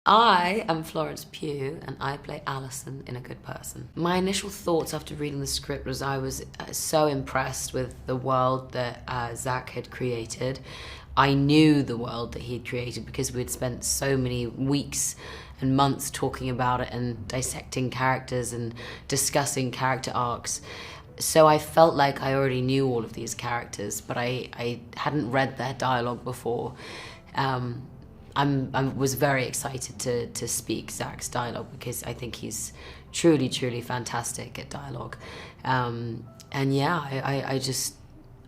I am Florence Pugh and I play Alison in A Good Person. My initial thoughts after reading the script was I was so impressed with the world that Zach had created. I knew the world that he had created because we'd spent so many weeks and months talking about it and dissecting characters and discussing character arcs. So I felt like I already knew all of these characters, but I hadn't read their dialogue before. I was very excited to speak Zach's dialogue because I think he's truly, truly fantastic at dialogue. And yeah,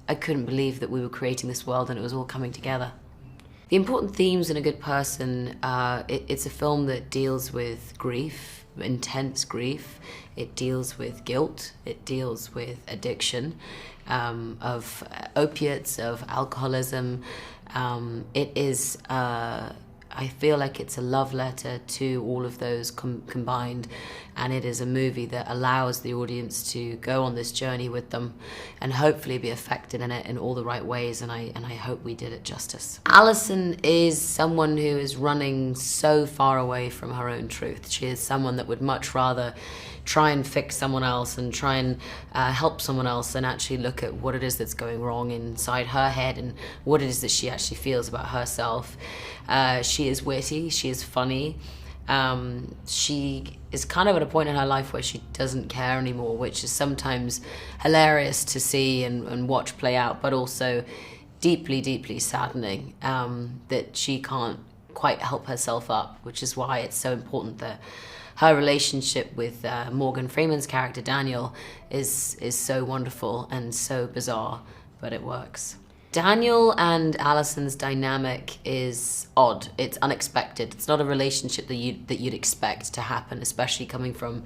I couldn't believe that we were creating this world and it was all coming together. The important themes in A Good Person, it's a film that deals with grief, intense grief. It deals with guilt. It deals with addiction, of opiates, of alcoholism. It is, I feel like it's a love letter to all of those combined, and it is a movie that allows the audience to go on this journey with them and hopefully be affected in it in all the right ways, and I hope we did it justice. Alison is someone who is running so far away from her own truth. She is someone that would much rather try and fix someone else and try and help someone else than actually look at what it is that's going wrong inside her head and what it is that she actually feels about herself. She is witty, she is funny. She is kind of at a point in her life where she doesn't care anymore, which is sometimes hilarious to see and watch play out, but also deeply, deeply saddening that she can't quite help herself up, which is why it's so important that her relationship with Morgan Freeman's character, Daniel, is so wonderful and so bizarre, but it works. Daniel and Alison's dynamic is odd. It's unexpected. It's not a relationship that you'd expect to happen, especially coming from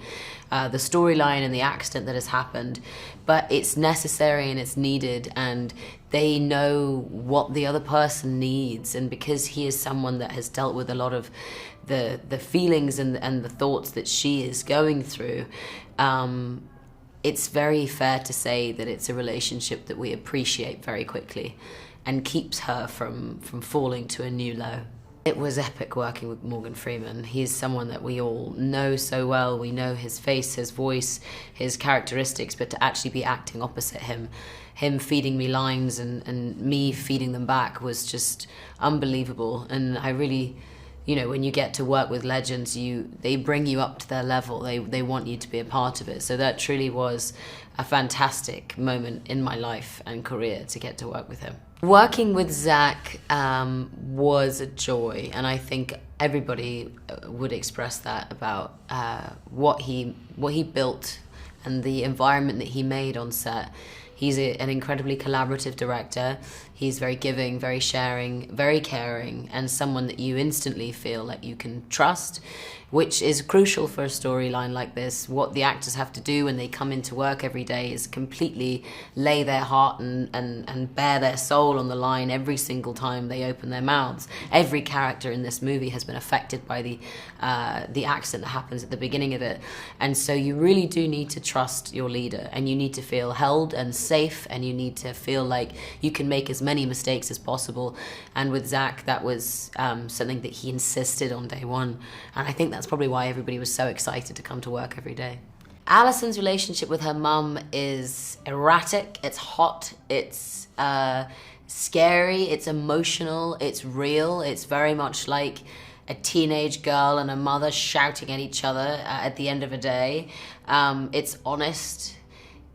the storyline and the accident that has happened. But it's necessary and it's needed, and they know what the other person needs. And because he is someone that has dealt with a lot of the feelings and the thoughts that she is going through, it's very fair to say that it's a relationship that we appreciate very quickly and keeps her from falling to a new low. It was epic working with Morgan Freeman. He's someone that we all know so well. We know his face, his voice, his characteristics, but to actually be acting opposite him feeding me lines and me feeding them back was just unbelievable. And I really, when you get to work with legends, they bring you up to their level. They want you to be a part of it. So that truly was a fantastic moment in my life and career to get to work with him. Working with Zach was a joy, and I think everybody would express that about what he built and the environment that he made on set. He's an incredibly collaborative director. He's very giving, very sharing, very caring, and someone that you instantly feel like you can trust, which is crucial for a storyline like this. What the actors have to do when they come into work every day is completely lay their heart and bear their soul on the line every single time they open their mouths. Every character in this movie has been affected by the accident that happens at the beginning of it. And so you really do need to trust your leader, and you need to feel held and safe, and you need to feel like you can make as many mistakes as possible. And with Zach, that was something that he insisted on day one. And I think that's probably why everybody was so excited to come to work every day. Alison's relationship with her mum is erratic, it's hot, it's scary, it's emotional, it's real. It's very much like a teenage girl and a mother shouting at each other at the end of a day. It's honest.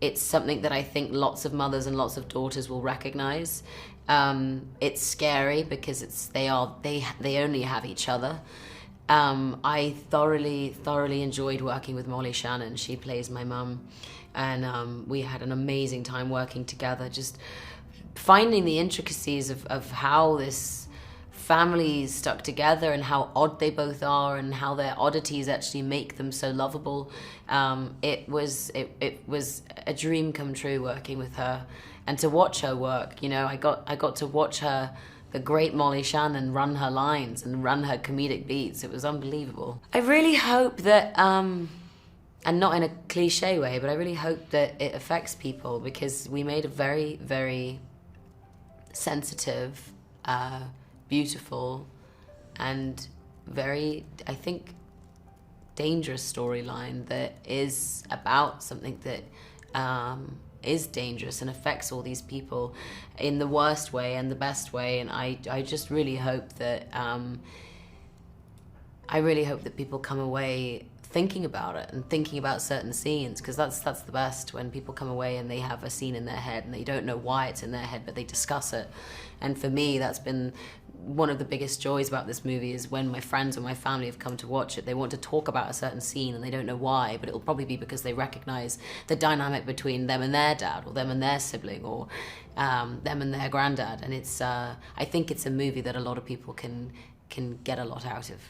It's something that I think lots of mothers and lots of daughters will recognize. It's scary because they only have each other. I thoroughly enjoyed working with Shannon. She plays my mum, and we had an amazing time working together, just finding the intricacies of how this family stuck together and how odd they both are and how their oddities actually make them so lovable. It was a dream come true working with her, and to watch her work. I got to watch her, the great Molly Shannon, run her lines and run her comedic beats. It was unbelievable. I really hope that, and not in a cliche way, but I really hope that it affects people, because we made a very, very sensitive, beautiful, and very, I think, dangerous storyline that is about something that is dangerous and affects all these people in the worst way and the best way. And I just really hope that people come away thinking about it and thinking about certain scenes, because that's the best, when people come away and they have a scene in their head and they don't know why it's in their head, but they discuss it. And for me, that's been one of the biggest joys about this movie, is when my friends or my family have come to watch it, they want to talk about a certain scene and they don't know why, but it'll probably be because they recognize the dynamic between them and their dad, or them and their sibling, or them and their granddad. And it's I think it's a movie that a lot of people can get a lot out of.